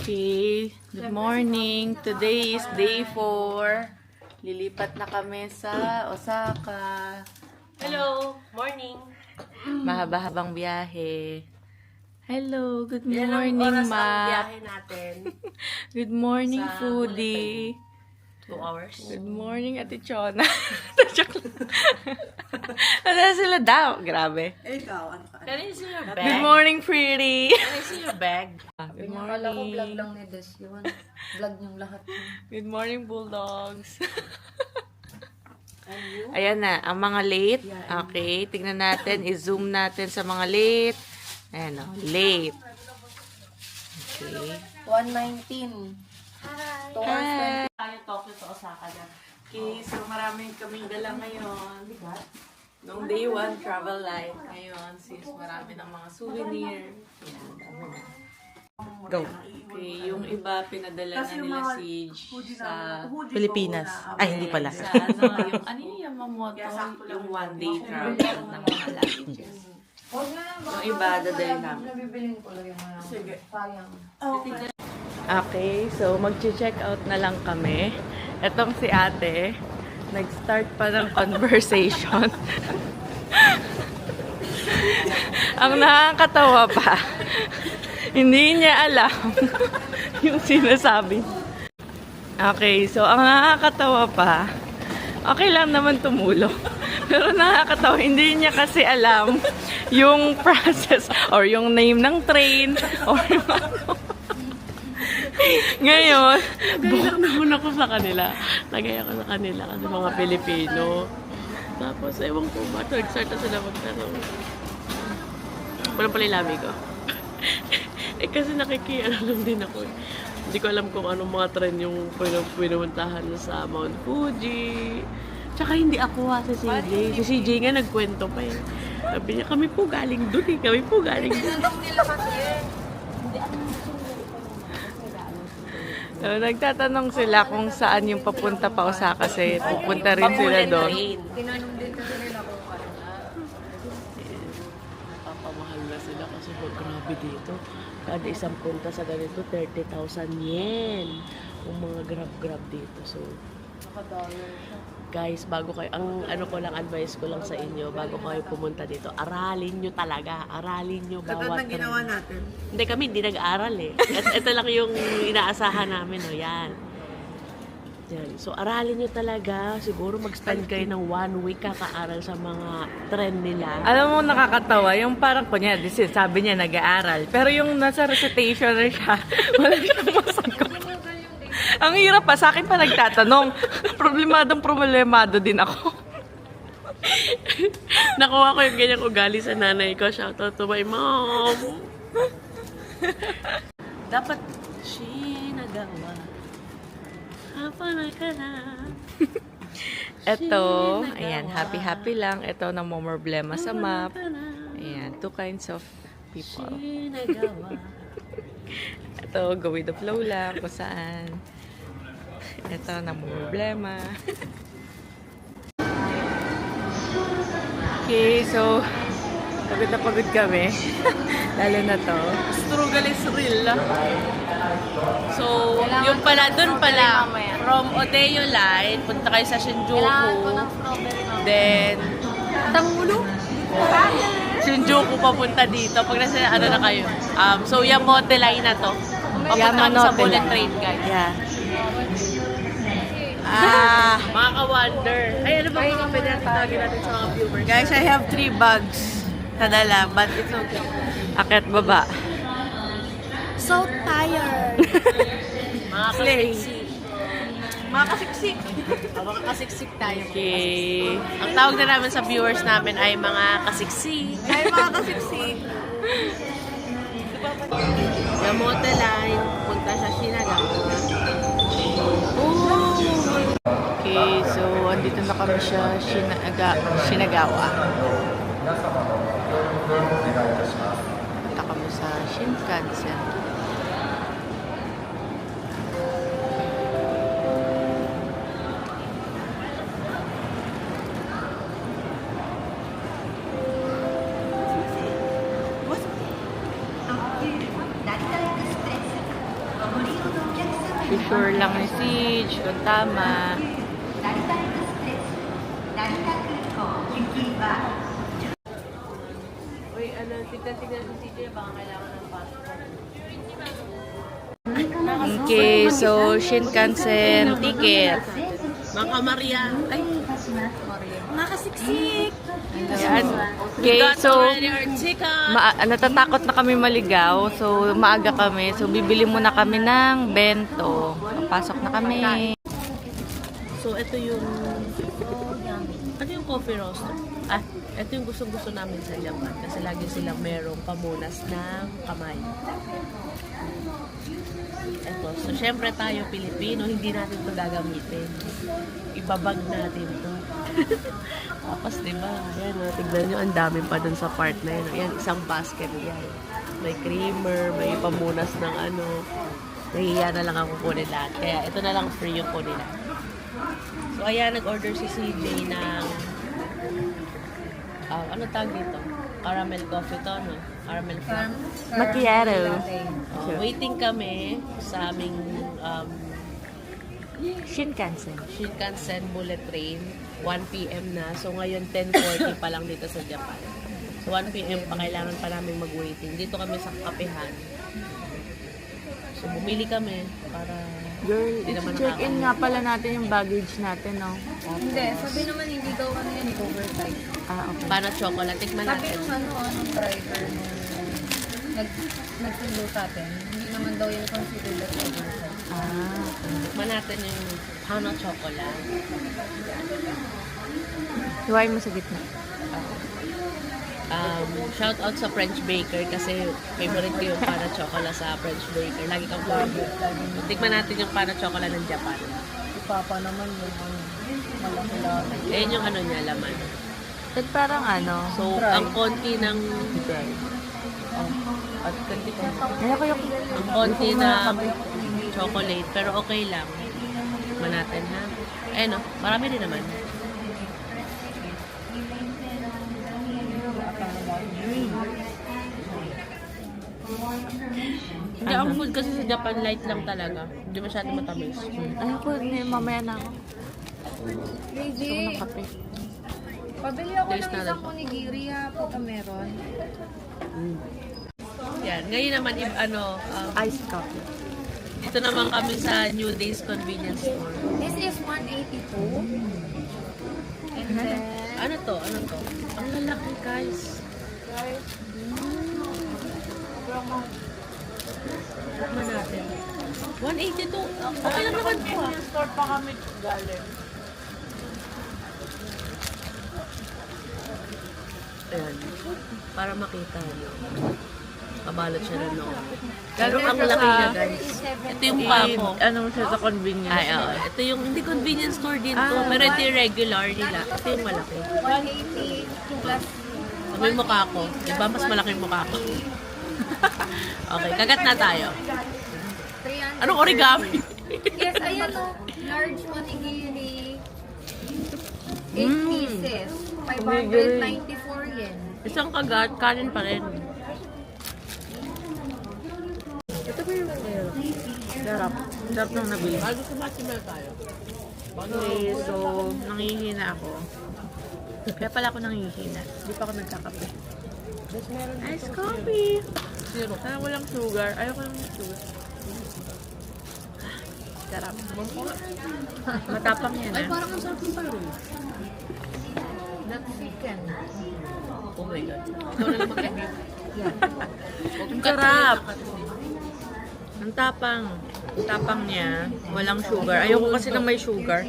Okay, good morning. Today is day 4. Lilipat na kami sa Osaka. Hello, morning. Mahaba-habang biyahe. Hello, good Ilang morning, oras ang Ma. biyahe natin? Good morning, Sa foodie. 2 hours. Good morning, Ate Chona. Joke lang. Ano sila daw? Grabe. Ikaw, ano ka? Can I see your bag? Good morning, pretty. Can I see your bag? Good Akala ko vlog morning. lang ni Des yun. Vlog niyong lahat. Good morning, Bulldogs. And you? Ayan na, ang mga late. Okay, tignan natin. I-zoom natin sa mga late. Ayan o, late. Okay. 119. Hi! Tayo Tokyo to Osaka na. Okay, so maraming kaming dala ngayon. Nung day 1, travel light. Ngayon, since marami ng mga souvenir. Go! Okay, yung iba pinadala na nila Siege sa Pilipinas. Ay, hindi pala. Sa ano yung Yamamoto, yung one day travel ng mga luggages. Yung iba, dadali namin. Nabibilin ko lang yung mga sayang. Okay, so mag-check out na lang kami. Etong si ate, nag-start pa ng conversation. Ang nakakatawa pa, hindi niya alam yung sinasabi. Okay, so ang nakakatawa pa, okay lang naman tumulong. Pero nakakatawa, hindi niya kasi alam yung process or yung name ng train or yung ano. Ngayon, nagay naman ako sa kanila. Nagay ako sa kanila kasi mga Pilipino. Tapos, ewan ko ba, nag-start na sila magtanong. Walang pala yung labi ko. Kasi nakikialam lang din ako. Hindi ko alam kung anong mga trend yung pinumuntahan sa Mount Fuji. Tsaka hindi ako si CJ. Si CJ nga nagkwento pa eh. Sabi niya, kami po galing dun eh. Kami po galing dun. So, nagtatanong sila kung saan yung papunta pa Osaka kasi pupunta rin sila doon. Tinanong din kasi nila kung ano na. Papamahal na sila kasi grabe dito. Kada isang punta sa ganito, 30,000 yen. Yung mga grab dito. So, Naka-dollar siya. guys, bago kayo, ang ano ko lang, advice ko lang sa inyo, bago kayo pumunta dito, aralin nyo talaga. Aralin nyo bawat ginawa natin. Hindi kami, hindi nag-aaral eh. Ito lang yung inaasahan namin, oh, yan. Yan. So, aralin nyo talaga. Siguro mag-spend kayo ng 1 week kakaaral sa mga trend nila. Alam mo, nakakatawa. Yung parang, kunyari, sabi niya nag-aaral. Pero yung nasa recitation na siya, wala siyang masagot. Ang hirap pa, sa akin pa nagtatanong. Problemado din ako. Nakuha ko yung ganyang ugali sa nanay ko. Shoutout to my mom. Dapat shinagawa. Hapa ka na. Ito, ayan, happy-happy lang. Ito, namomroblema sa map. Ayan, 2 kinds of people. Shinagawa. Ito, go with the flow lang, kung saan. Ito, namomroblema. Okay, so, pagod na pagod kami. Lalo na to. Struggle is real. So, yung pala, dun pala, from Odeyo Line, punta kayo sa Shinjuku. Kailangan ko ng strawberry mama. Then, Tangulo? Shinjuku papunta dito. Pag nasa, ano na kayo. So, Yamamoto Line na to. Papunta kami sa Yamanote bullet Line. train, guys. Yeah. Mga ka-wonder. Ay, ano ba mga pwede natin tawagin natin sa mga viewers? Guys, I have 3 bags na dala, but it's okay. Akit baba. So tired. Mga kasiksik. Mga kasiksik. Mga kasiksik tayo. Okay. Ang tawag na namin sa viewers namin ay mga kasiksik. Ay, mga kasiksik. Yamamoto Line, punta sa Shinagawa. Okay, so andito na kami sa Shinagawa. Punta kami sa Shinkansen. Sure lang ni Siege kung tama. Uy, ano, tignan si CJ, baka kailangan ng passport. Okay, so Shinkansen ticket. Mga Maria. Ay, Nakasiksik! yan. Okay, so Our chicken. natatakot na kami maligaw. So maaga kami. So bibili muna kami ng bento. Papasok na kami. So, ito yung... Ano yung coffee roaster? Ito yung gusto namin sa Japan. Kasi lagi silang merong pamunas ng kamay. Ito. So, syempre tayo, Pilipino, hindi natin ito gagamitin. Ibabag natin ito. Tapos, diba? Ayan, tignan nyo, ang dami pa dun sa part na yun. Ayan, isang basket yan. May creamer, may pamunas ng ano. Nahiya na lang ako kunin lahat. Kaya ito na lang free yung kunin lahat. So, ayan, nag-order si CJ ng ano tawag dito? Caramel coffee to, no? Caramel frap. Macchiato. Waiting kami sa aming Shinkansen. Shinkansen bullet train. 1 p.m. na. So, ngayon 10:40 pa lang dito sa Japan. So, 1 p.m. pa kailangan pa namin mag-waiting. Dito kami sa kapehan. So, bumili kami para Girl, Hindi naman check-in nga pala natin yung baggage natin, no? Hindi, sabi naman hindi daw ano yan, overtime. Ah, okay. para chocolate. Tikman Sabi natin. nung anong driver nung nagsundo sa atin, hindi naman daw yan considered as overtime. Ah, Tikman natin yung Hana chocolate. hiwain mo sa gitna. Shout out sa French Baker kasi favorite ko yung pana chocolate sa French Baker. Lagi kang order. Tikman natin yung pana chocolate ng Japan. Si Papa naman yung ano, malaki-laki. Ayan yung ano niya, laman. At parang ano, So, ang konti ng... at kanti ko. Kaya ko yung... Ang konti ng chocolate, pero okay lang. Tikman natin, ha? Eh, no? Marami din naman. Hindi, ang food kasi sa Japan light lang talaga. Hindi masyado matamis. Ayoko, mamaya na ako. Crazy. Gusto ko ng kape. Pabili ako Taste ng natin. isang onigiri ha, puta meron. Yan. Ngayon naman, Iced coffee. dito naman kami sa New Days Convenience Store. This is 182. And then, Ano to? Ano to? Ang lalaki, guys. Tikman natin. 182. Okay lang naman po. Store pa kami galing. Ayan. Para makita nyo. Kabalot siya ng loob. Pero ang laki niya, guys. Ito yung pako. Ano siya sa convenience? Ay, oo. Ito yung, hindi convenience store din to. Pero ito yung regular nila. Ito yung malaki. 180 plus Sabi yung mukha ko. Diba mas malaki yung mukha ko? Okay, kagat na tayo. 300. Anong origami? Yes, ayan o. Large onigiri. 8 pieces. 594 yen. Isang kagat, kanin pa rin. Sarap. Sarap nang nabili. Bago kumasimel tayo. Okay, so, nangihina ako. Kaya pala ako nangihina. Hindi pa ako nagkakape. Ice coffee! Zero. Sana walang sugar. Ayoko ng sugar. Sarap. Matapang yan, Ay, ah. parang ang sarap ng paro. That's chicken. Oh my God. Ikaw na lang mag-review. Ang sarap! Ang tapang. Ang tapang niya. Walang sugar. Ayoko kasi na may sugar.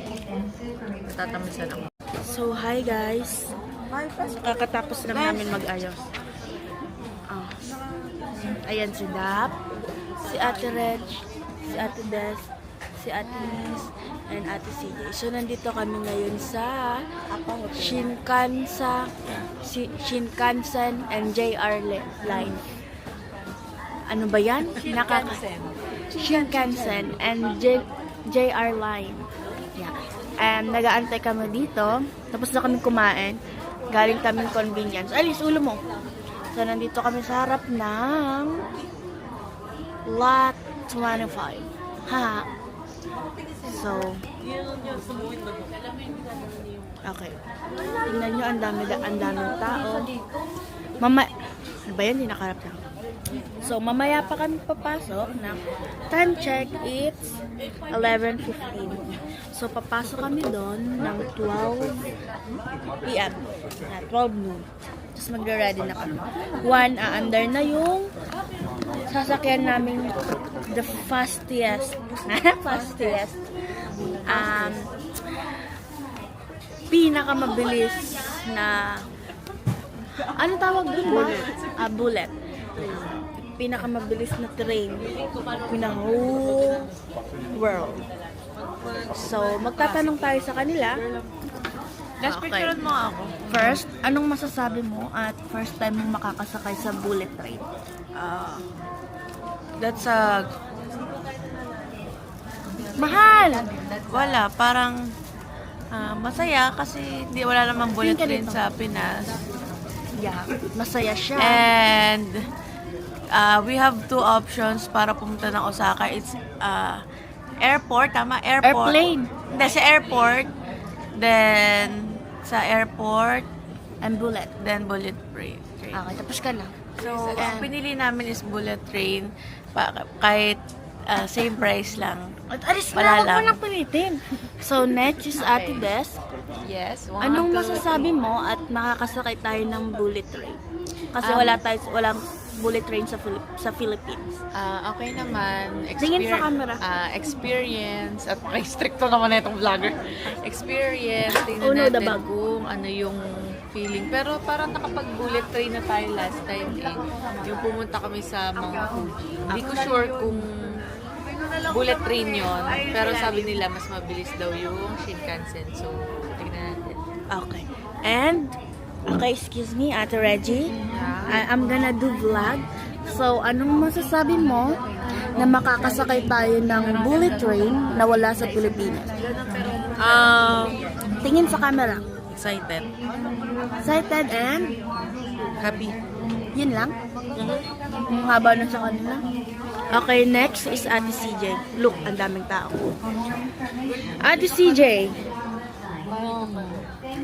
Natatamisan ako. So, hi guys. Kakatapos lang namin mag-ayos. Ah. Ayan si Dap, si Ate Reg, si Ate Des, si Ate Liz, and Ate CJ. So, nandito kami ngayon sa Shinkansen and JR line. Ano ba yan? Shinkansen and JR line. Yeah. Nag-aantay kami dito. Tapos na kami kumain. Galing kami convenience. Alis, ulo mo. So, nandito kami sa harap ng Lot 25. Ha? So, okay. Tingnan nyo, ang daming tao. Ano ba yan? Hindi nakaharap lang. So, mamaya pa kami papasok na time check, it's 11:15. So, papasok kami doon ng 12 p.m. 12 noon. Tapos magre-ready na kami. 1, under na yung sasakyan namin the fastest pinakamabilis na ano tawag doon ba? Bullet. Pinakamabilis na train in the whole world. So, magtatanong tayo sa kanila. Let's picturean mo ako. First, anong masasabi mo at first time mong makakasakay sa bullet train? That's a... Mahal! Wala, parang masaya kasi wala namang bullet Tingin ka train dito. sa Pinas. Yeah, masaya siya. And we have 2 options para pumunta ng Osaka. It's airport, tama? Airport. Airplane. Hindi, sa airport. Then, sa airport. And bullet. Then, bullet train. Okay, tapos ka na. So, ang pinili namin is bullet train. Kahit same price lang. At alis Wala na, huwag mo lang. nang pilitin. So, next is Ate Des. Yes. Anong masasabi mo at makakasakay tayo ng bullet train? Kasi walang bullet train sa Philippines. Okay naman. Tingin sa camera. Experience. At may stricto naman na itong vlogger. Experience. Tingnan Oh no, the natin bag. kung ano yung feeling. Pero parang nakapag-bullet train na tayo last time eh. Yung pumunta kami sa Mount Fuji. Hindi ko sure kung bullet train yon. Pero sabi nila mas mabilis daw yung Shinkansen. So, tingnan natin. Okay. And, okay, excuse me, Ate Reggie. I'm gonna do vlog. So, anong masasabi mo na makakasakay tayo ng bullet train na wala sa Pilipinas? Tingin sa camera. Excited. Excited and Happy. yun lang? Ang haba na sa kanila. Okay, next is Ate CJ. Look, ang daming tao. Ate CJ,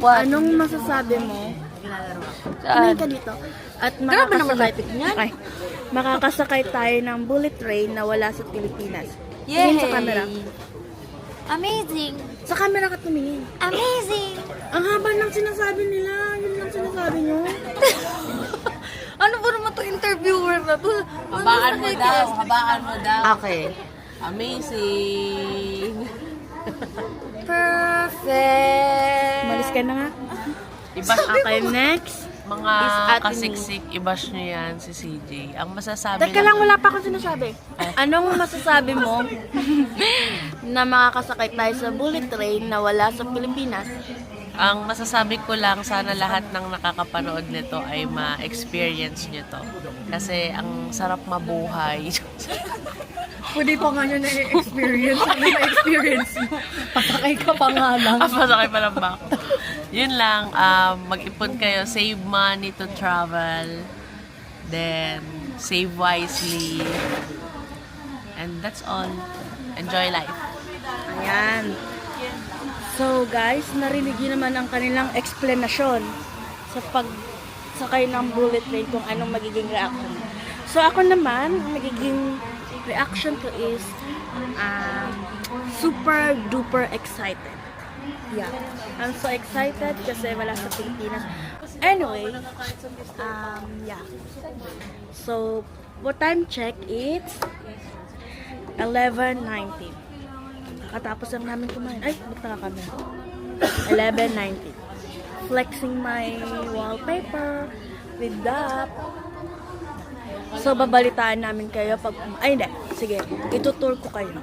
anong masasabi mo? Tingin ka dito. At makakasakay, makakasakay tayo ng bullet train na wala sa Pilipinas. Tingin sa camera. Amazing! Sa camera ka tumingin. Amazing! Ang haba ng sinasabi nila. Yun lang sinasabi nyo. Ano ba naman to interviewer na to? Habaan mo daw. Habaan mo daw. Okay. Amazing. Perfect! Umalis ka na nga. Okay, next. Mga Is Ate kasiksik, i-bash nyo yan si CJ. Ang masasabi Teka lang, wala pa akong sinasabi. Anong masasabi mo na makakasakay tayo sa bullet train na wala sa Pilipinas? Ang masasabi ko lang, sana lahat ng nakakapanood nito ay ma-experience nyo to. Kasi ang sarap mabuhay. Pwede pa nga nyo na-experience. Ano na-experience mo? Pasakay ka pa nga lang. Masakay pa lang ba ako? Yun lang, mag-ipon kayo, save money to travel, then save wisely, and that's all. Enjoy life. Ayan. So guys, narinig yun naman ang kanilang explanation sa pagsakay ng bullet train kung anong magiging reaction. So ako naman, ang magiging reaction ko is super duper excited. Yeah. I'm so excited kasi wala sa Pilipinas. Anyway, yeah. So, what time check? It's 11:19. Katapos lang namin kumain. Ay, ba't nakakami? 11:19. Flexing my wallpaper with that. So, babalitaan namin kayo pag... Ay, hindi. Sige, itutour ko kayo.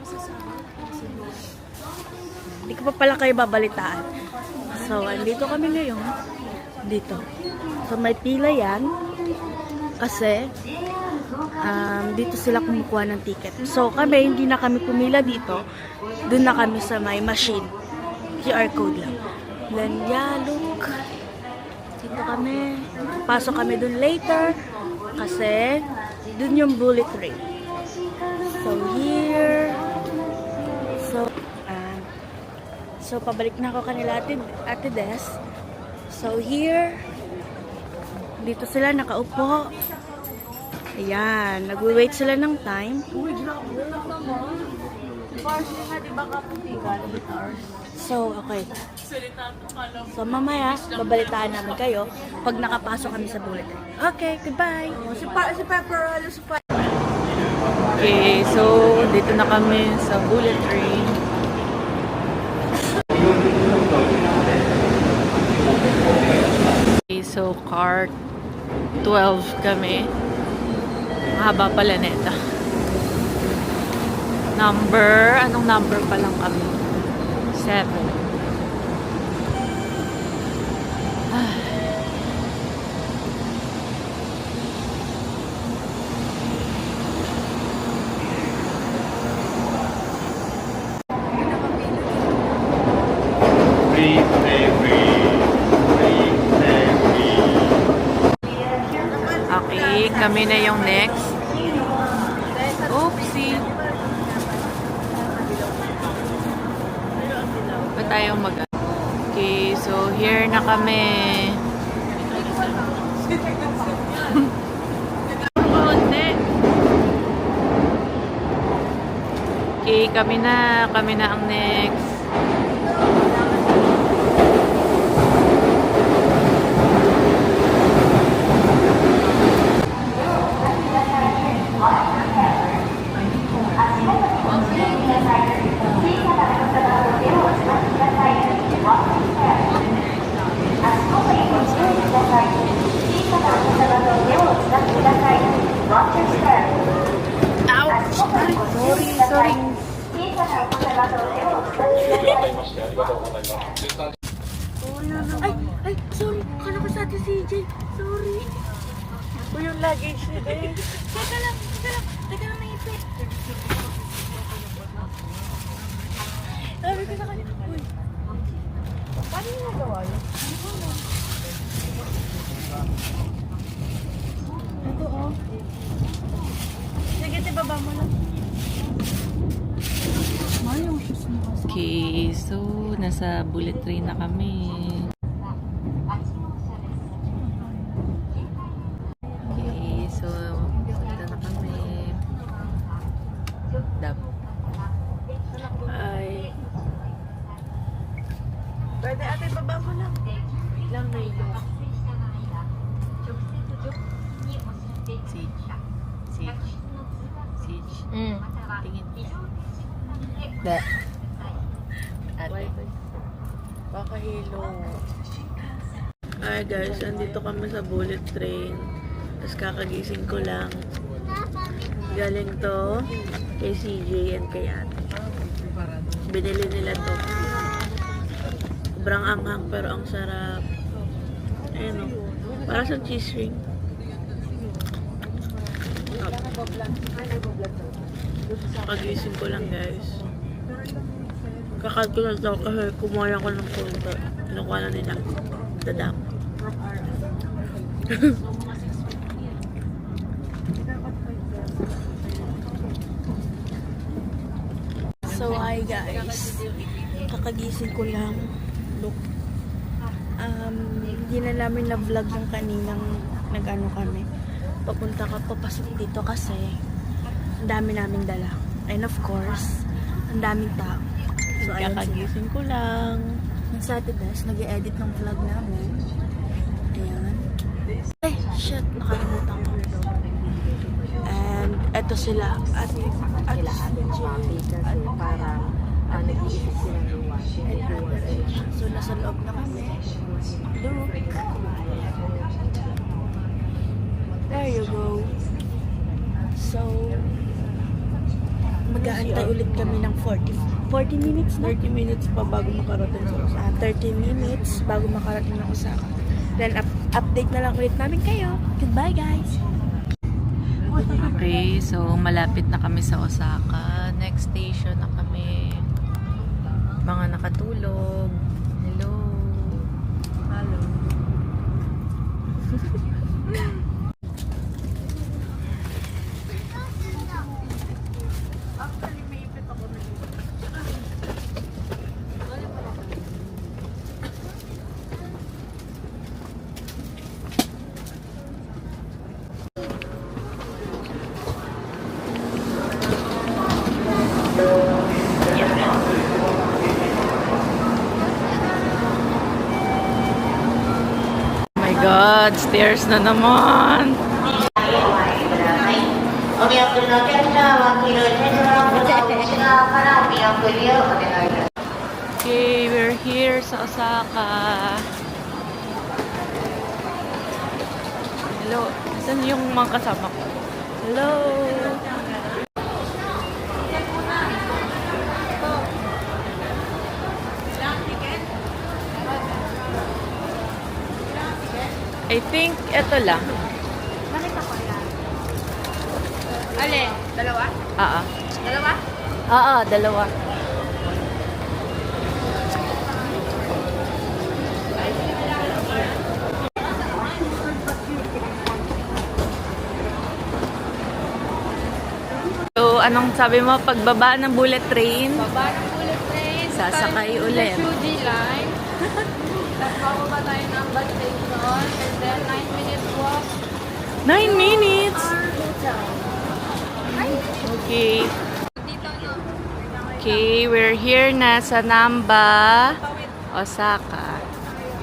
Hindi ko pa pala kayo babalitaan. So, andito kami ngayon. Dito. So, may pila yan. Kasi, dito sila kumukuha ng ticket. So, kami, hindi na kami pumila dito. Doon na kami sa may machine. QR code lang. Then, yeah, look. Dito kami. Pasok kami doon later. Kasi, doon yung bullet train. So, here. So, So, pabalik na ako kanila Ate Des. So, here, dito sila nakaupo. Ayan, nag-wait sila ng time. So, okay. So, mamaya, babalitaan namin kayo pag nakapasok kami sa bullet. Okay, goodbye. Si Pepper, Okay, so dito na kami sa bullet train. Okay, so cart 12 kami. Mahaba pala neta. Anong number pa lang kami? 7. Okay, kami na yung next. Oopsie. Ba tayong mag... Okay, so here na kami. Okay, kami na ang next. Ay, sorry. Kala ko sa Ate CJ. Sorry. O yung luggage nila eh. Teka lang, may ipit. Sabi ko sa kanya, uy. Paano yung nagawa yun? Ito, oh. Sige, baba mo lang. Mayong shoes mo kasi. Okay, so nasa bullet train na kami. Okay, so dito na kami. Dap. Ay. Pwede ate, baba mo lang. Lang na ito. Siege. Tingin. Be. Pakahilo. Ay guys, andito kami sa bullet train. Tapos kakagising ko lang. Galing to kay CJ and kay ate. Binili nila to. Sobrang anghang pero ang sarap. Ayun o. Para sa cheese ring. Kagising ko lang guys. Kakat ko lang daw kasi kumuha lang ko ng konti. Kinukuha na nila. Dadak. So, hi guys. Kakagising ko lang. Look. Hindi na namin na-vlog yung kaninang nag-ano kami. Papasok dito kasi ang dami naming dala. And of course, ang daming tao. So, ayun sila. Kakagising ko lang. Yung Saturdays, nag-edit ng vlog namin. Ayan. Ay, shit. Nakalimutan ko. And, eto sila. At lahat ng parang nag-iisip sila ng So, nasa loob na kami. Look. There you go. So, mag-aantay ulit kami ng 40 minutes na? 30 minutes pa bago makarating sa Osaka. 30 minutes bago makarating ng Osaka. Then, update na lang ulit namin kayo. Goodbye, guys! Okay, so malapit na kami sa Osaka. Next station na kami. Mga nakatulog. Hello. Hello. God, stairs na naman. Okay, we're here sa Osaka. Hello, saan yung mga kasama ko? Hello! I think ito lang. Ale, dalawa? Oo. Dalawa? Oo, dalawa. So, anong sabi mo? Pagbaba ng bullet train, Baba ng bullet train. Sasakay ulit. Fuji line. Tapos bababa tayo ng bus station. And then 9 minutes walk. 9 minutes! Okay. Okay, we're here na sa Namba, Osaka.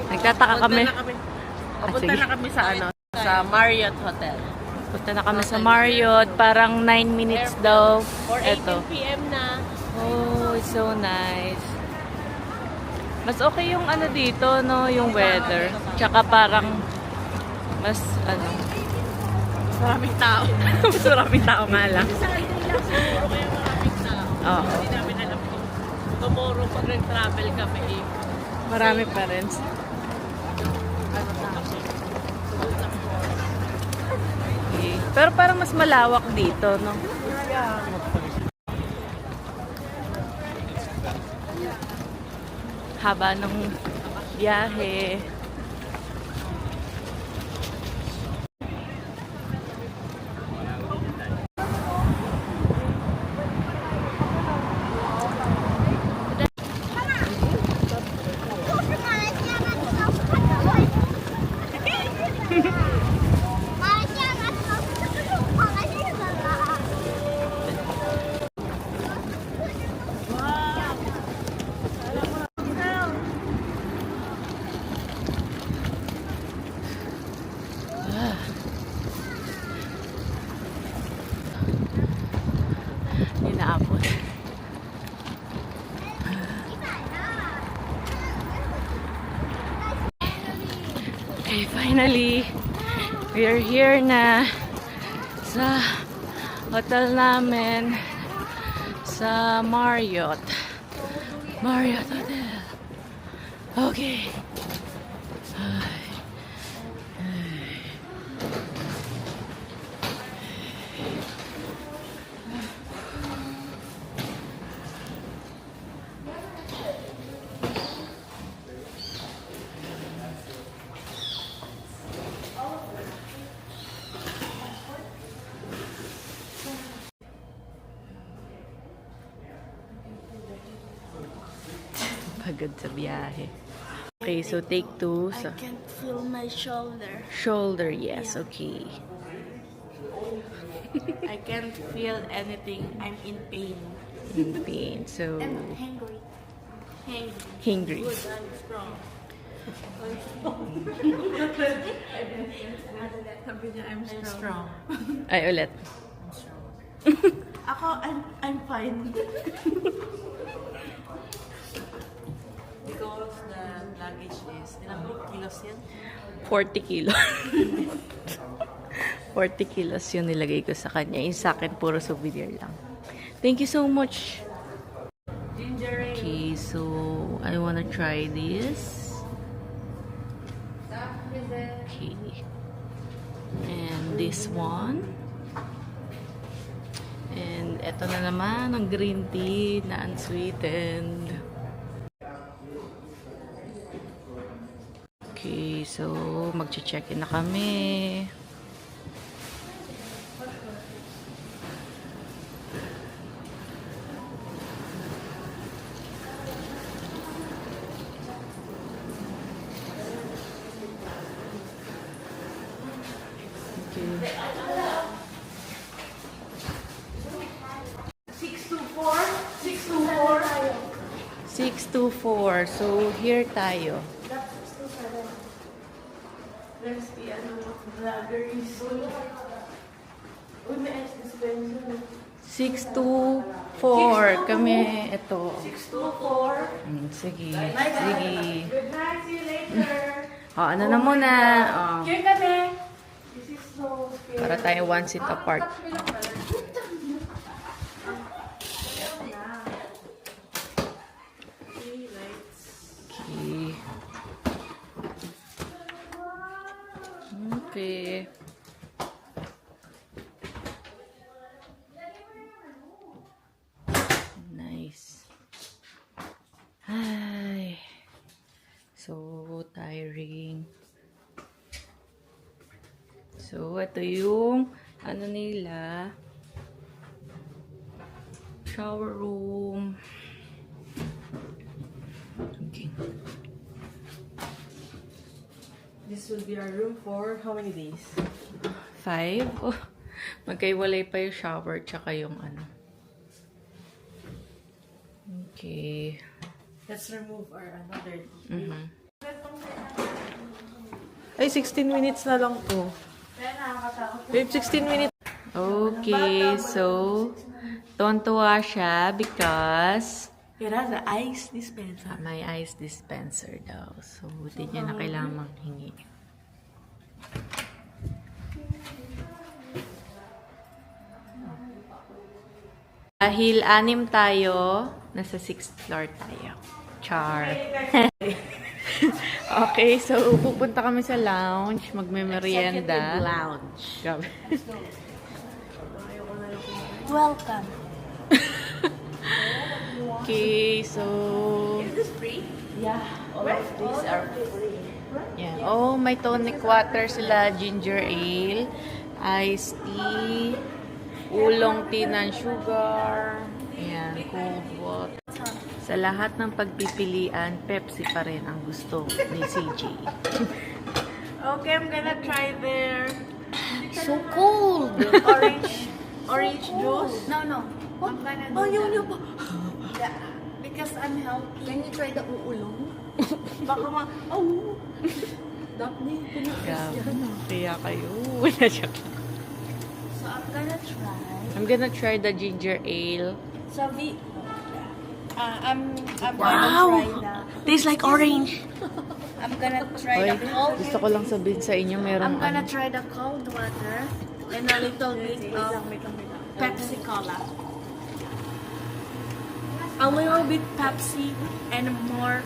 Nagtataka kami. Papunta sige. na kami sa ano, sa Marriott Hotel. Punta na kami sa Marriott. Parang 9 minutes daw. Eto. 4:18 p.m. na. Oh, it's so nice. Mas okay yung ano dito, no? Yung weather. Tsaka parang mas ano. Maraming tao. Mas maraming tao nga lang. Friday lang siguro kaya maraming tao. Oo. Hindi namin alam kung tomorrow pag nag-travel kami Marami pa rin. Okay. Pero parang mas malawak dito, no? Haba ng biyahe. Inaabot. Okay, finally, we are here na sa hotel namin sa Marriott. Marriott Hotel. Okay. Pagod sa biyahe. Okay, so take 2. So, I can't feel my shoulder. shoulder, yes, okay. I can't feel anything. I'm in pain. In pain, so Hungry. hungry. I'm strong. Sabi niya, I'm strong. Ay, ulit. Ako, I'm fine. Because the luggage is, ilang kilos yan? 40 kilos. 40 kilos yung nilagay ko sa kanya. Yung sa akin, puro souvenir lang. Thank you so much. Okay, so I wanna try this. Okay. And this one. And eto na naman, ang green tea na unsweetened. Okay, so magche-check-in na kami. Okay. 624. So here tayo. Recipe, vloggers. Uy, may ice dispenser. 6 to 4 kami. Ito. 6 to 4. Sige. Sige. Good night, see you later. Ano na muna. Here kami. This is so scary. Para tayo one seat apart. Okay. Okay. Nice. Ay. So tiring. So, ito yung ano nila. Shower room. Okay. This will be our room for how many days? 5. Oh, magkaiwalay pa yung shower tsaka yung ano. Okay. Let's remove our another. Ay, 16 minutes na lang to. Babe, 16 minutes. Okay, so, tuwan-tuwa siya because It has an ice dispenser. may ice dispenser daw. So, buti niya na kailangan manghingi. Dahil 6 tayo, nasa 6th floor tayo. Char. Okay, so pupunta kami sa lounge, magme-merienda. Lounge. Grabe. Welcome. Okay, so Is this free? yeah, all of these are free. Yeah. Oh, may tonic water sila, ginger ale, iced tea, oolong tea ng sugar, ayan, cold water. Sa lahat ng pagpipilian, Pepsi pa rin ang gusto ni CJ. Okay, I'm gonna try their So cold. orange juice. No. I'm gonna do that. Because I'm healthy. Can you try the uulong? Baka Daphne, Grabe, kaya kayo. Wala siya. So I'm gonna try. I'm gonna try the ginger ale. So I'm gonna try the. tastes like orange. I'm gonna try Oy, the cold. gusto ko lang sabihin sa inyo, I'm merong gonna try the cold water and a little bit of Pepsi Cola. A little bit Pepsi and more.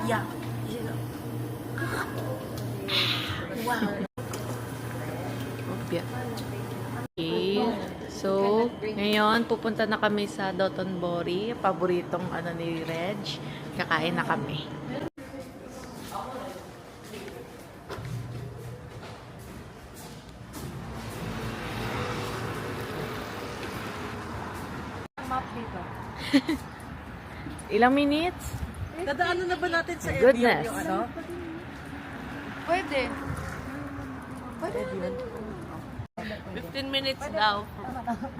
Yeah. Wow. Opya. Okay. So, ngayon, pupunta na kami sa Dotonbori. Paboritong ano ni Reg. Kakain na kami. Ilang minutes? Dadaanan na ba natin sa Goodness. yung ano? Pwede. 15 minutes daw.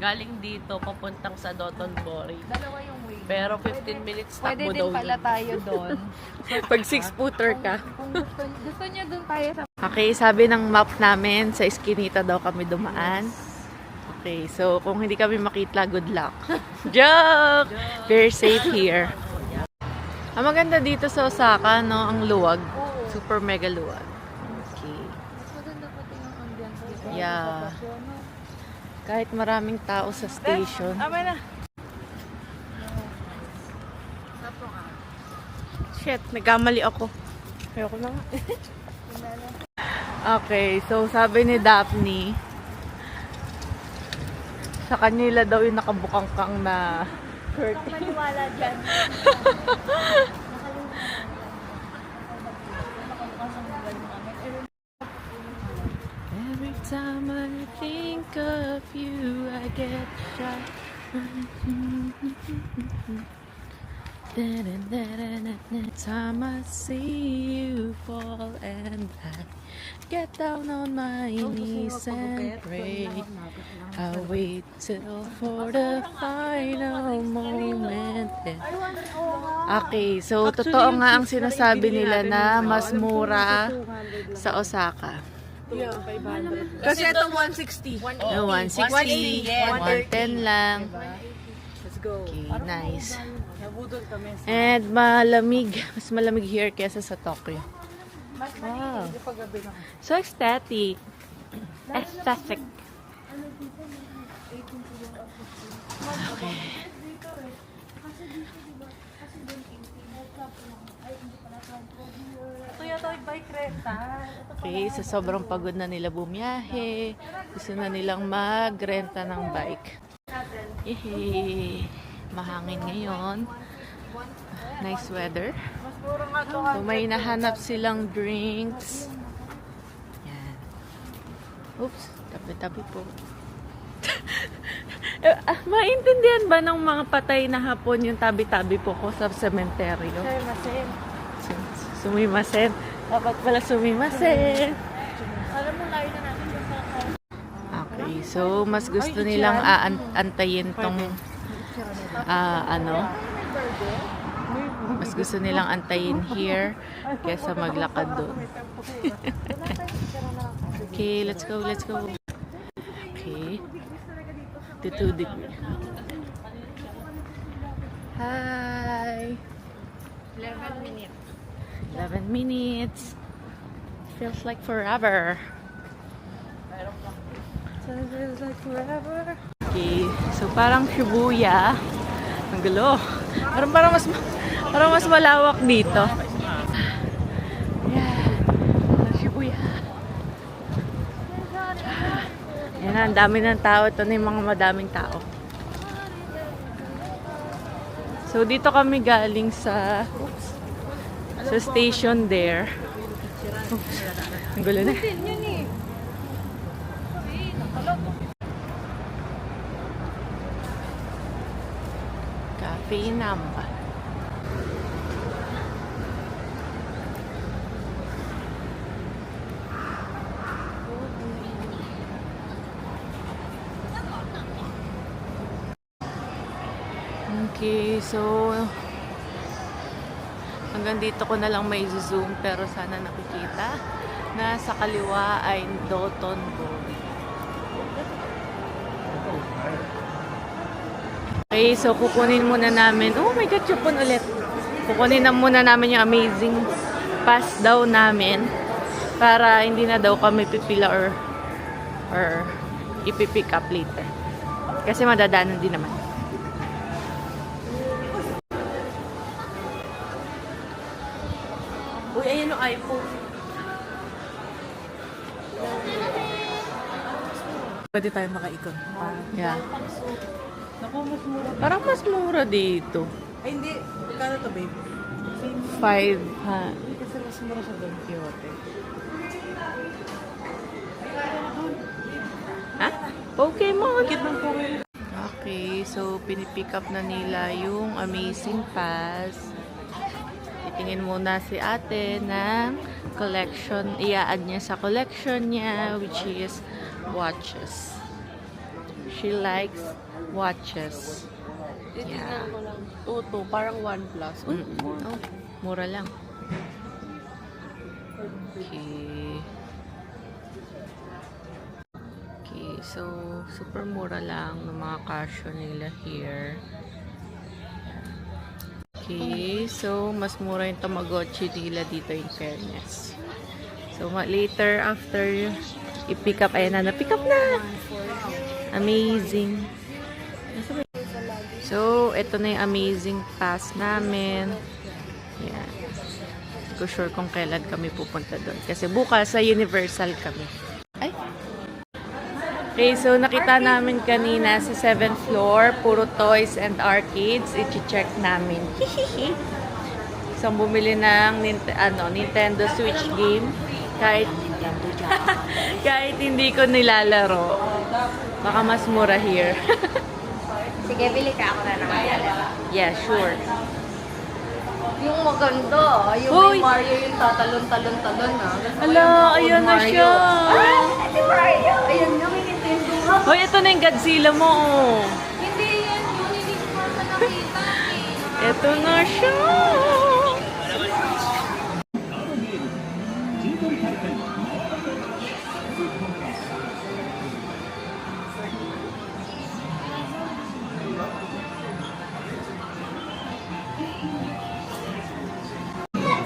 Galing dito, papuntang sa Dotonbori. Pero 15 minutes Pwede takbo din daw pala yun. tayo doon. Pag 6-footer ka. Kung gusto niya doon tayo sa... Okay, sabi ng map namin, sa Eskinita daw kami dumaan. Okay, so kung hindi kami makita, good luck. Joke! Very safe here. Ang maganda dito sa Osaka, no, ang luwag. Super mega luwag. Okay. Maganda pati yung ambience dito. Yeah. Kahit maraming tao sa station. na. Shit, nagkamali ako. Ayoko na nga. Okay, so sabi ni Daphne, sa kanila daw yung nakabukangkang na curtain. Maniwala dyan. Every time I think of you, I get shy. Time I see you fall and I get down on my knees and pray. I wait till for the final moment. Okay, so totoo nga ang sinasabi nila na mas mura sa Osaka. Kasi ito 160. No, 160, 110 lang. Let's go. Okay, nice. Nabudol kami. And malamig. Mas malamig here kesa sa Tokyo. Wow. So aesthetic. Aesthetic. Okay. Ito yata yung bike renta. Okay, so sobrang pagod na nila bumiyahe. Gusto na nilang magrenta ng bike. Yehey! Mahangin ngayon. Nice weather. So may nahanap silang drinks. Yan. Oops, tabi-tabi po. Maintindihan ba ng mga patay na Hapon yung tabi-tabi po ko sa sementeryo? Sumimasen. Dapat pala sumimasen. Alam mo, layo na natin yung Okay, so mas gusto nilang antayin tong mas gusto nilang antayin here kaysa maglakad doon. Okay, let's go, let's go. Okay. To 2 degrees. Hi. 11 minutes. 11 minutes. Feels like forever. Feels like forever. Okay, so parang Shibuya. Ang gulo. Parang mas malawak dito. Yeah. Shibuya. Yan, ang dami ng tao. Ito na yung mga madaming tao. So, dito kami galing sa station there. Oops. Ang gulo na. Cafe Namba. Okay, so hanggang dito ko na lang may zoom pero sana nakikita na sa kaliwa ay Doton Boy. Okay, so kukunin muna namin. Oh my God, Chupon ulit. Kukunin na muna namin yung amazing pass daw namin para hindi na daw kami pipila or ipipick up later. Kasi madadaanan din naman. Uy, ayun yung iPhone. Pwede tayo makaikon. Yeah. Naku, mas mura. Parang mas mura dito. Ay, hindi. Magkano to, babe? 5, ha? Hindi kasi mas mura sa Don Quixote. Ha? Pokemon! Ng Pokemon. Okay, so pinipick up na nila yung Amazing Pass. Titingin muna si ate ng collection. I-add niya sa collection niya, which is watches. She likes watches. Titignan ko lang. 2, parang 1 plus. Oh, mura lang. Okay. Okay, so super mura lang ng mga casio nila here. Okay, so mas mura yung Tamagotchi nila dito in fairness. So later after i-pick up, ayan na, na-pick up na! Amazing! So, ito na yung amazing pass namin. Yan. Hindi ko sure kung kailan kami pupunta doon. Kasi bukas sa Universal kami. Ay! Okay, so nakita namin kanina sa 7th floor, puro toys and arcades. I-check namin. Hihihi! Isang bumili ng Nintendo Switch game. Kahit kahit hindi ko nilalaro. Baka mas mura here. Sige, bili ka ako na naman. Yeah, sure. Yung maganda, yung Hoy! may Mario yung tatalon-talon-talon na. Ala, ayan na siya. Si Mario! Ayan nga, may Nintendo nga. Hoy, ito na yung Godzilla mo, oh. Hindi yan yun, hindi ko pa nakita eh. Ito na siya.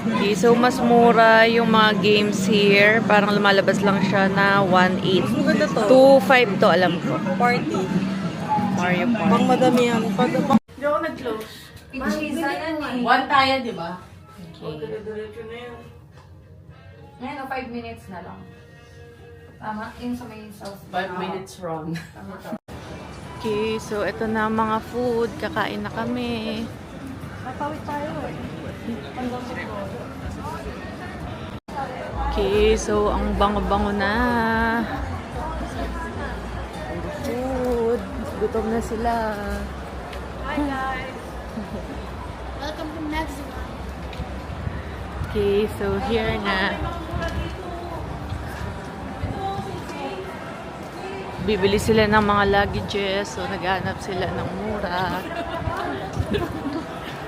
Okay, so mas mura yung mga games here. Parang lumalabas lang siya na 1.8. 2.5 to, alam ko. Party. Mario Party. Pang madami yan. Hindi ako nag-close. One tayo, di ba? Ngayon, 5 minutes na lang. Tama? Yung sa may sauce. 5 minutes wrong. Okay, so ito na ang mga food. Kakain na kami. Okay, so ang bango-bango na. Food. Gutom na sila. Welcome to Mexico. Okay, so here na. Bibili sila ng mga luggages. So naghanap sila ng mura.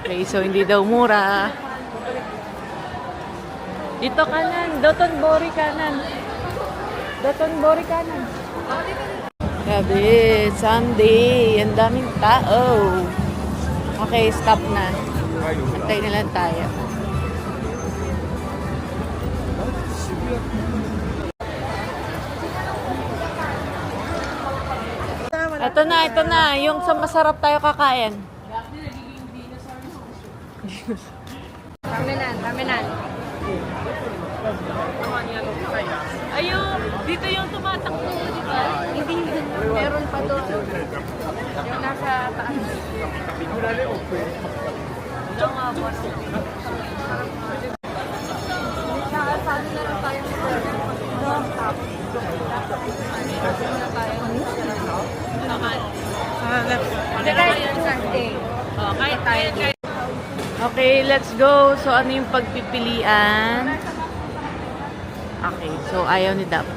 Okay, so hindi daw mura. Dito kanan. Dotonbori kanan. Dotonbori kanan. Grabe, Sunday. Ang daming tao. Okay, stop na. Antay na lang tayo. Ito na. Yung sa masarap tayo kakain. Taminan. Ayun, dito yung tumatakbo, di ba? Hindi, meron pa doon. Yung nasa taas. Ito nga, boss. Sabi na lang tayo sa Okay, let's go. So, ano yung pagpipilian? Okay, so ayaw ni Dap.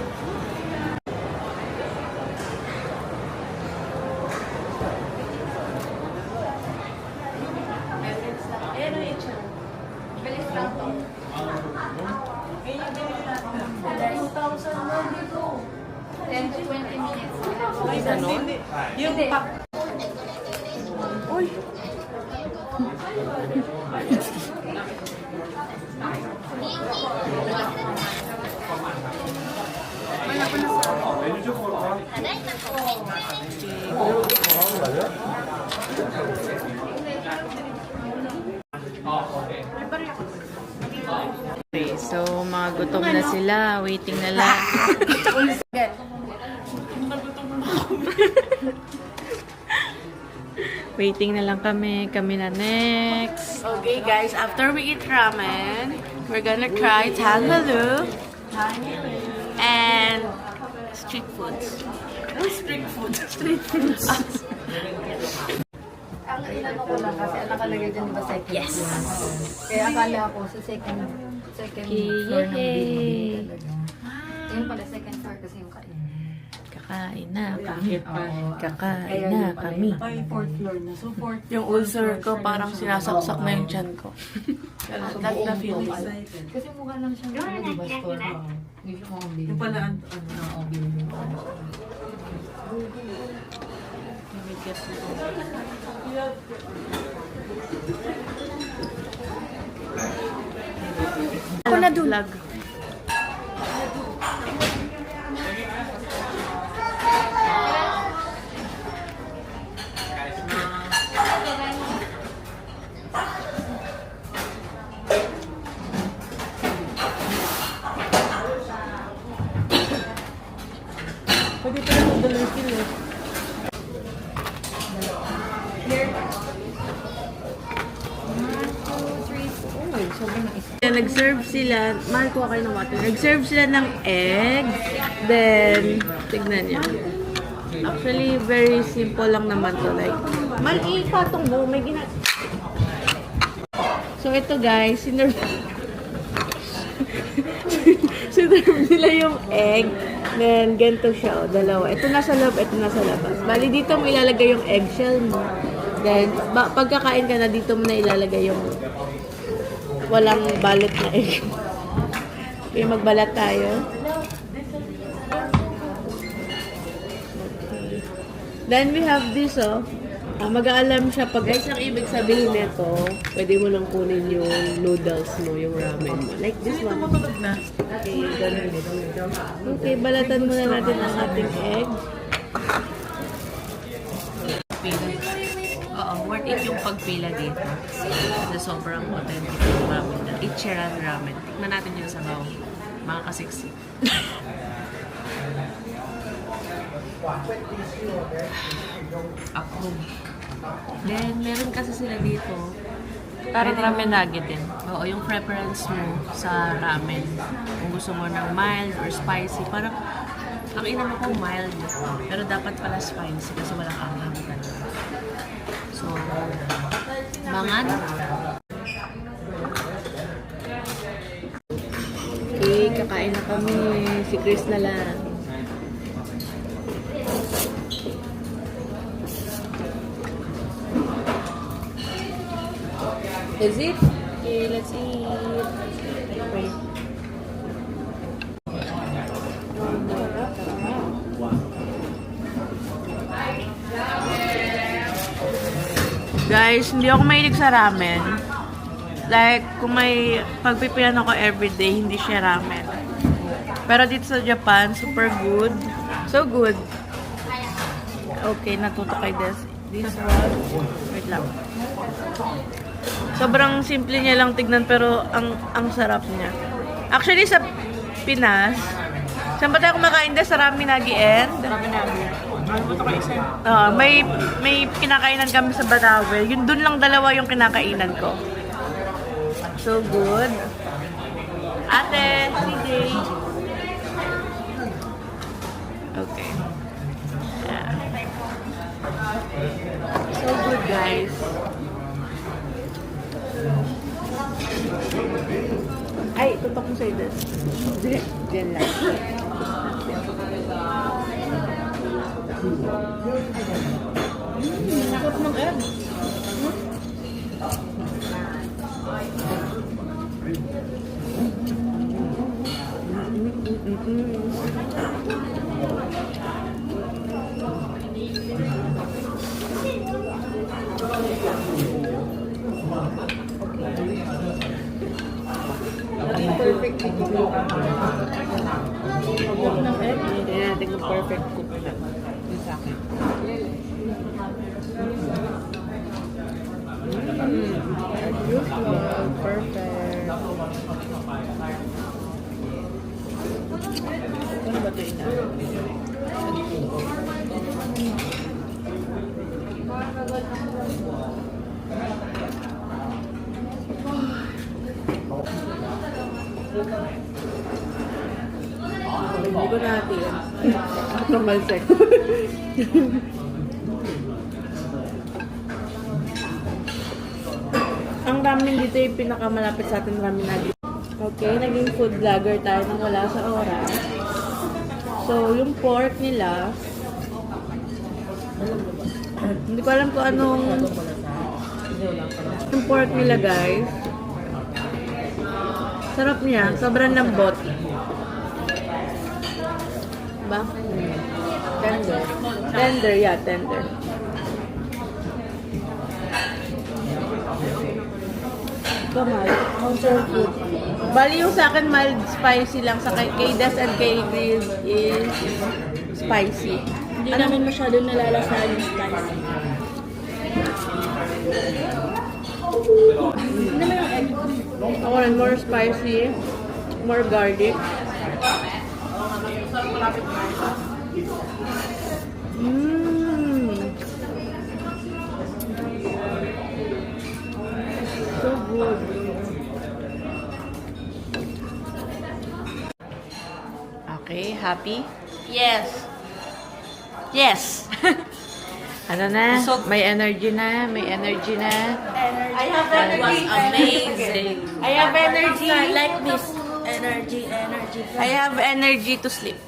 Bilis lang to. 10 to 20 minutes. Ay, ganon? Yung pack. Okay, so mga gutom na sila. Waiting na lang. Waiting na lang kami. Kami na next. Okay guys, after we eat ramen, we're gonna try tangalu and street foods. Street foods. Ang inano ko lang kasi ang nakalagay dyan diba second yes. floor. Kaya akala ko sa second floor ng building talaga. Yun pala second floor kasi yung kain. Kakain na kami. Kakain na kami. Ay, fourth floor na. So fourth Yung ulcer ko parang sinasaksak na yung tiyan ko. That's the feeling. kasi mukha lang siyang ano diba store. Hindi siya mukhang building. Yung pala ano building. Ako na dun. Vlog. Pwede pa lang $1 kilo. Nag-serve sila, mahal ko kayo ng water. Nag-serve sila ng egg. Then, tignan niyo. Actually, very simple lang naman to. Like, mali patong mo, may So, ito guys, sinerve nila yung egg. Then, ganito siya, dalawa. Ito nasa loob, ito nasa labas. Bali, dito mo ilalagay yung eggshell mo. Then, pagkakain ka na, dito mo na ilalagay yung walang balot na egg. Okay, magbalat tayo. Then, we have this, mag-aalam siya pag guys, ang ibig sabihin nito, pwede mo nang kunin yung noodles mo, yung ramen mo. Like this one. Okay, ganun. Okay, balatan muna natin ang ating egg. Oo, worth it yung pagpila dito. Kasi sobrang authentic yung ramen na. Ichiran ramen. Tikman natin yung sabaw. Mga kasiksi. Approve. Then, meron kasi sila dito. Parang ramen nugget din. Oo, yung preference mo sa ramen. Kung gusto mo ng mild or spicy. Parang, ang ina mo ko mild. Pero dapat pala spicy kasi walang anghang talaga. So, mangan. Okay, kakain na kami. Si Chris na lang. Is it? Okay, let's eat. Okay. Guys, hindi ako mahilig sa ramen. Like, kung may pagpipilan ako everyday, hindi siya ramen. Pero dito sa Japan, super good. So good. Okay, natuto kay this one. Wait lang. Sobrang simple niya lang tignan pero ang sarap niya. Actually, sa Pinas, saan ba tayo kumakain din? Sa Raminagi End? May kinakainan kami sa Banawe. Yun dun lang dalawa yung kinakainan ko. So good. Ate, CJ. Okay. Yeah. So good, guys. Ay, tutok mo sa'yo din. Diyan lang. Sarap ng egg. Perfect cook na. Cook ng egg. Hindi natin kung perfect cook na. Yung sa akin. Perfect. Ano ba ito ina? Hindi ko natin. Normal check. Ang ramen dito yung pinakamalapit sa atin ramen na dito. Okay, naging food vlogger tayo nang wala sa oras. So, yung pork nila, hindi ko alam kung anong yung pork nila, guys. Sarap niya. Sobrang lambot. Diba? Tender. Tender, yeah, tender. Kamal. Comfort food. Bali yung sa akin mild spicy lang. Sa kay Das and kay Grills is spicy. Hindi namin masyado nalalasahan yung spicy. Hindi naman yung egg. Ako rin, more spicy, more garlic. So good. Okay, happy? Yes. Yes. Ano na? May energy na. May energy na. I have energy. Amazing. I have energy. Like this. Energy. I have energy to sleep.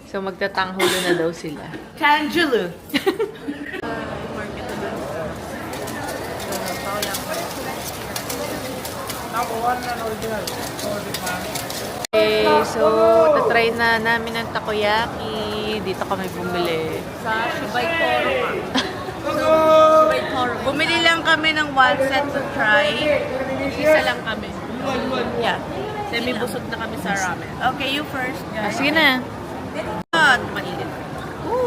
So, magtatanghulo na daw sila. Kanjulu. Okay, so, tatry na namin ang takoyaki. Dito kami bumili. Sa Shubay Toro. Bumili lang kami ng one set to try. Isa lang kami. Yeah. Semi-busog na kami sa ramen. Okay, you first, guys. Sige na. At mainit.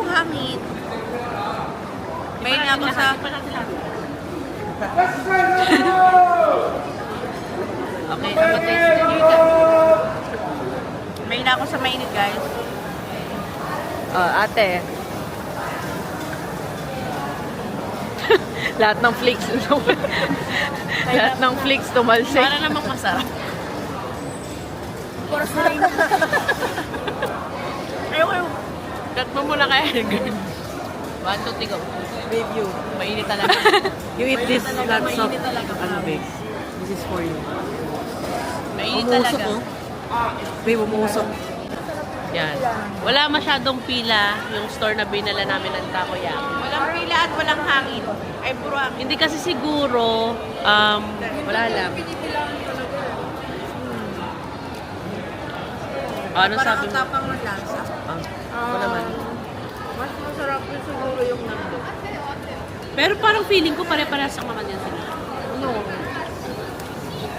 Hangin. May na ako sa... Okay, I'm gonna taste it. May na ako sa mainit, guys. Oh, ate. Lahat ng flakes. Lahat ng flakes tumalsik. Para namang masarap. Ayaw. Cut mo muna kaya. 1, 2, 3, go. Review. Mainit talaga. You eat this lots of Mainit talaga. ano, babe. This is for you. Mainit talaga. Babe, umusok. Yan. Wala masyadong pila yung store na binala namin ng takoyaki. Walang pila at walang hangin. Ay, puro hangin. Hindi kasi siguro, wala lang. Ano sabi mo? Tapang ng lansa. Ako naman. Mas masarap yun siguro yung nandun. Pero parang feeling ko pare-parehas ang naman yan sila. No.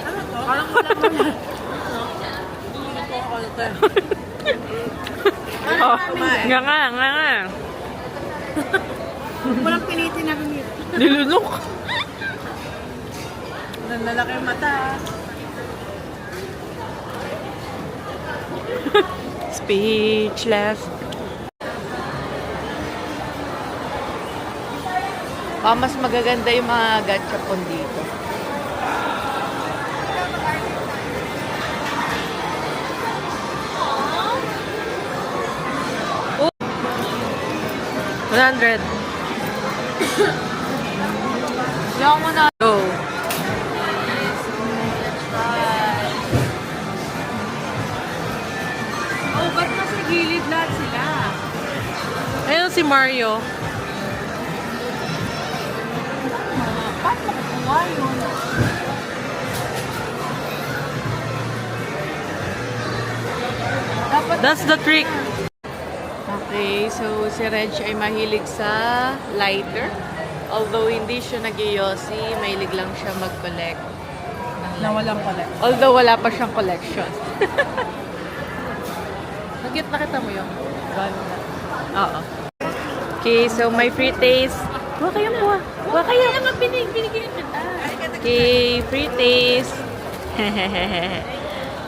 Ano to? Parang wala mo. Oh, nga. Walang pilitin na rin yun. Nilunok. Nanlalaki yung mata. Speechless. Mas magaganda yung mga gachapon dito. Oh. 100. Wala mo na. Go. Oh, ba't nasa gilid lahat sila? Ayun si Mario. Paano makukuha yun? That's the trick. Okay, so si Reg ay mahilig sa lighter. Although hindi siya nag-yosi, mahilig lang siya mag-collect. Na walang collect. Although wala pa siyang collection. Nakita mo yung Oo. Okay, so my free taste. Kuha kayo, kuha. Kuha kayo. Kaya nga binigyan kita. Okay, free taste.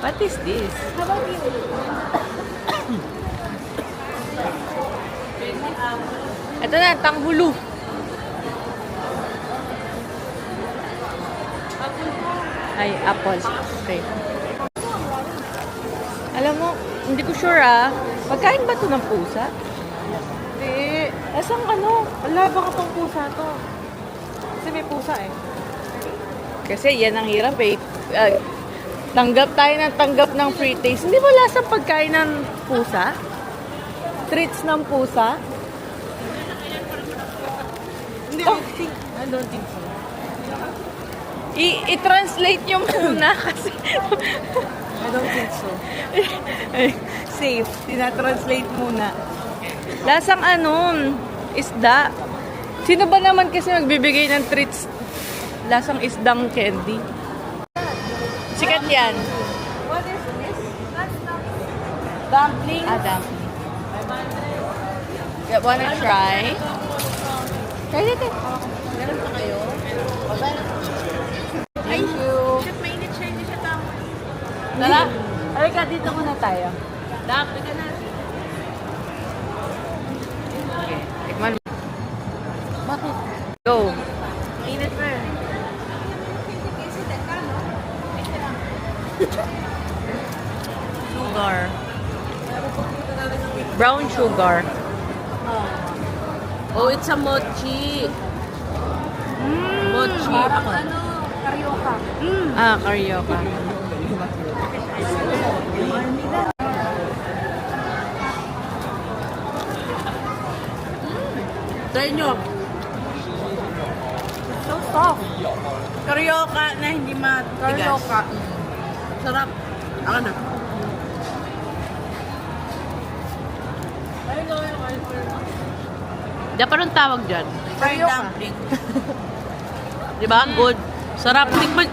What is this? How about you? Ito na, tanghulo. Ay, apple. Okay. Alam mo, hindi ko sure magkain ba ito ng pusa? Hindi. Asang ano? Wala, baka pang pusa to. Kasi may pusa eh. Kasi yan ang hirap eh. Tanggap tayo ng free taste. Hindi mo lasang pagkain ng pusa? Treats ng pusa? Hindi, I don't think so. I-translate nyo muna kasi I don't think so. safe. Tina-translate muna. Lasang isda. Sino ba naman kasi magbibigay ng treats lasang isdang candy? Sikat yan. What is this? Dumpling? Dumpling. You wanna try? Try it. Meron pa kayo? Thank you. Mainit siya, hindi siya tama. Tara. Halika, dito muna tayo. Dumpling ka natin. Okay. Tikman mo. Bakit? Go. Mainit pa yun. Sugar. Brown sugar. Oh, it's a mochi. Mochi. Ah, carioca. Try nyo. So soft. Carioca na hindi matigas. Carioca. Sarap. Ako na. Diyan pa rin tawag dyan. Fried dumpling. Di ba? Good. Sarap. Tikman.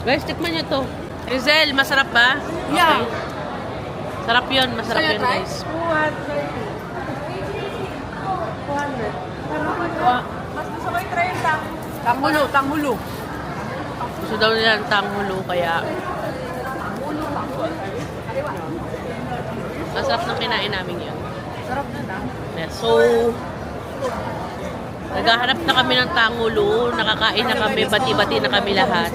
Guys, tikman nyo to. Rizel, masarap ba? Yeah. Sarap yun. Masarap yun, guys. Mas gusto ko yung 30. Tanghulo. Gusto daw nila ng tanghulo, kaya... Masarap na kinain namin yun. Sarap na lang. Yeah, so... Naghahanap na kami ng tanghulo, nakakain na kami, bati-bati na kami lahat.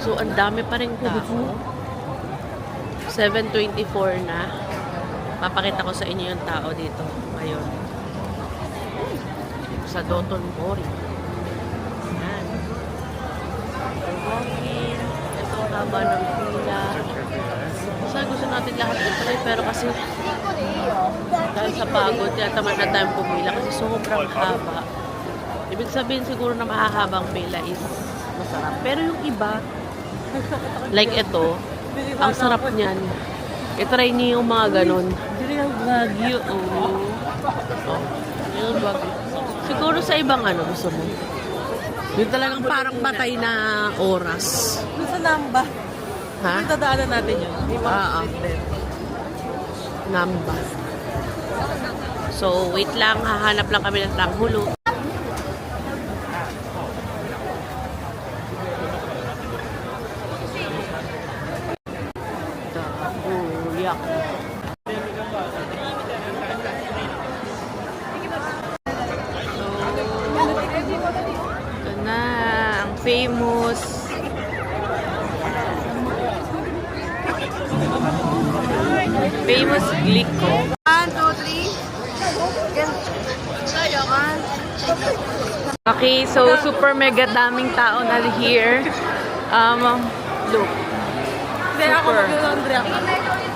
So, ang dami pa rin tao. 7:24 na. Papakita ko sa inyo yung tao dito ngayon. Sa Doton Mori. Yan. Walking. Ito ang haba ng pila. Kasi gusto natin lahat ituloy, pero kasi dahil sa pagod, kaya tamad na tayong pumila kasi sobrang haba. Ibig sabihin siguro na mahahabang pila is masarap. Pero yung iba, like ito, ang sarap niyan. I-try niyo yung mga ganon. Real Wagyu, oh. Oh, Real Wagyu. Siguro sa ibang gusto mo. Yung talagang parang patay na oras. Doon sa Namba. Ha? Dadaanan natin yun. Namba. So, wait lang. Hahanap lang kami ng tanghulo. Tahuyak. Ito na, ang famous. Famous Glico. 1, 2, 3. Okay, so super mega daming tao na here. Look. Super.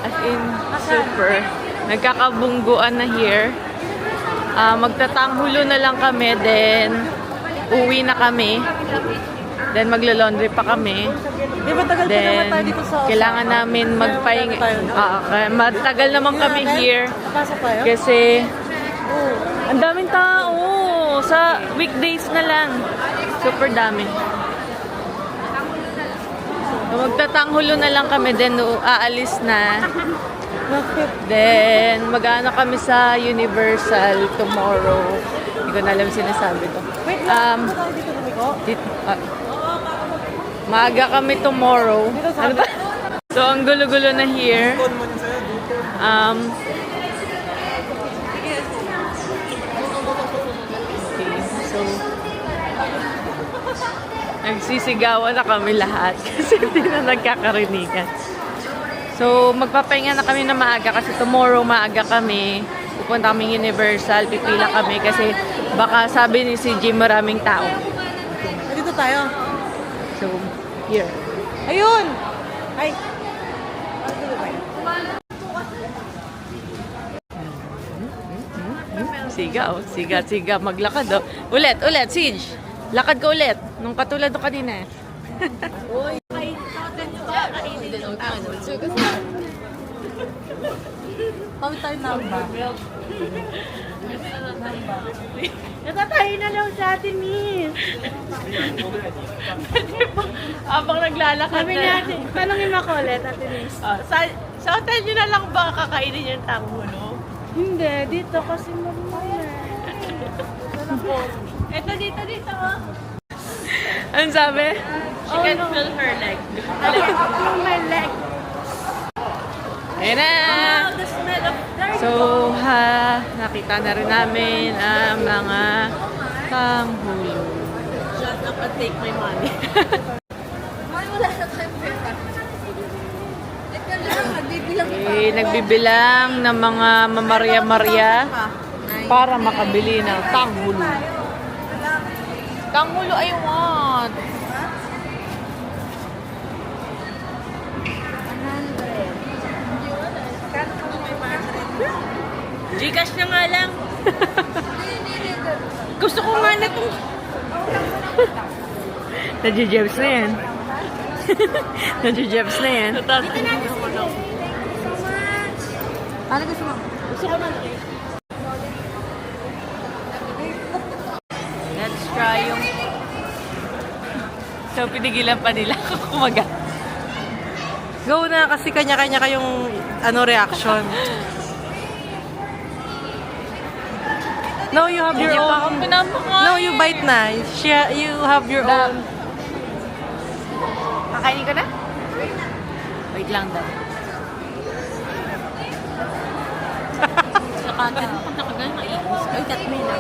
As in, super. Nagkakabungguan na here. Magtatanghulo na lang kami, then uwi na kami. Then maglo-laundry pa kami. Then kailangan namin magpahinga. Matagal naman kami here. Kasi ang daming tao. Sa weekdays na lang. Super dami. So, magtatanghulo na lang kami. Then aalis na. Then mag-ano kami sa Universal tomorrow. Hindi ko na alam sinasabi to. Maaga kami tomorrow. Ano ba? So, ang gulo-gulo na here. Okay, so, nagsisigawan na kami lahat kasi hindi na nagkakarinigan. So, magpapahinga na kami na maaga kasi tomorrow maaga kami. Pupunta kami Universal, pipila kami kasi baka sabi ni si Jim maraming tao. Dito tayo. So, here. Ayun! Ay! Siga. Maglakad, oh. Ulit, Siege. Lakad ka ulit. Nung katulad do kanina. Pawitay Namba. Natatayo na lang sa atin, Miss. Habang naglalakad Sabi natin, tanongin mo ko ulit, Ate Miss. Sa hotel nyo na lang ba kakainin yung tanghulo? Hindi, dito kasi mamaya. Ito dito. Anong sabi? She can feel her leg. Oh, my leg. Ayan na! The smell of So, nakita na rin namin ang mga tanghulo. Shut up and take my money. Wala na tayong pera. Nagbibilang ng mga mamarya-marya para makabili ng tanghulo. Tanghulo, I want. Gcash na nga lang. Gusto ko nga na itong... Nadjijebs na yan. Nadjijebs na yan. Ano gusto mo? Let's try yung... So, pinigilan pa nila ako kumaga. Go na kasi kanya-kanya kayong reaction. No, you have your own. No, you bite na. You have your own. Kakainin ko na? Wait lang daw. Sa kanan, pag nakagaling, maiinis. Ay, tatmay na.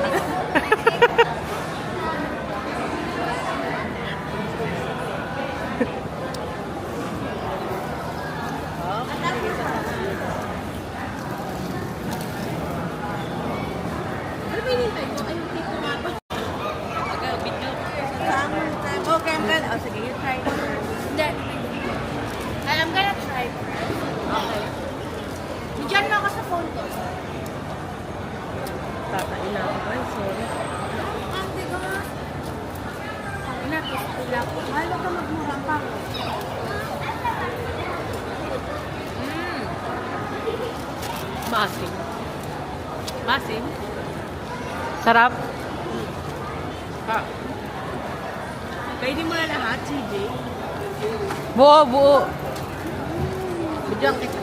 Okay, I'm gonna... Oh, sige, you try it first. Hindi. I'm gonna try first. Okay. Diyan mo ako sa phone ko. Tatayin na ako. Ay, sorry. Ate ko nga. Inapos ko. Halo ka magmurang pa ako. Masim. Masim? Sarap? Kainin mo na lahat, CJ. Buo, buo. Bigyan kita.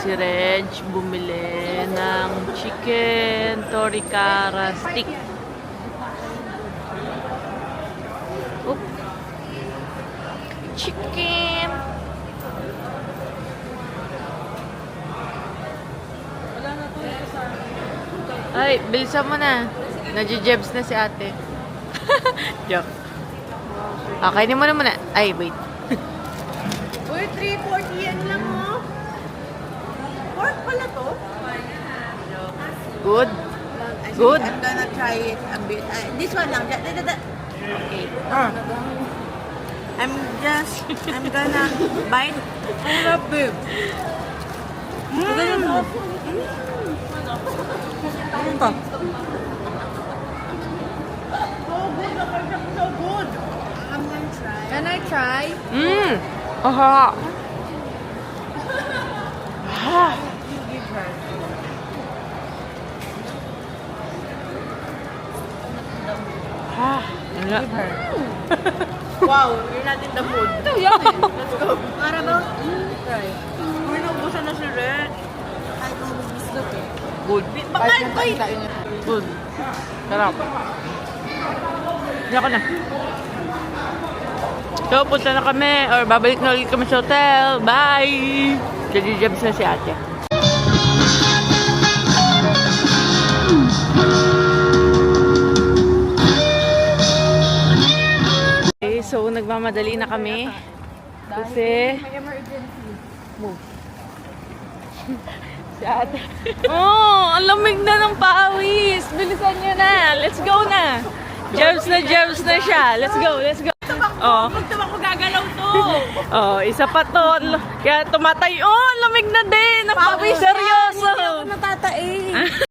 Si Reg bumili ng chicken torikara stick. Oop. Chicken. Ay, bilisan mo na. Nadjijebs na si ate. Joke. Okay, mo na muna. Ay, wait. Uy, 340 yan lang oh. Pork pala to? Good. Good. I'm gonna try it a bit. This one lang. Okay. I'm gonna bite. I love it. Ano to? Can I try? Aha. Wow, you're not in the mood. Let's go. Para ba? Try. Uy, naubusan na si Red. I go with this look eh. Good. Bakal ko eh. Good. Sarap. Hindi ako na. So, punta na kami or babalik na ulit kami sa hotel. Bye! Nadjijebs na si ate. Okay, so nagmamadali na kami. Kasi... Move. Si ate. Oh, ang lamig na ng pawis. Bilisan niyo na. Let's go na. Jebs na siya. Let's go, let's go. Oh. Pag tumakbo gagalaw to. Oh, isa pa to. Kaya tumatay. Oh, lamig na din. Ang pawis. Seryoso. Natatai.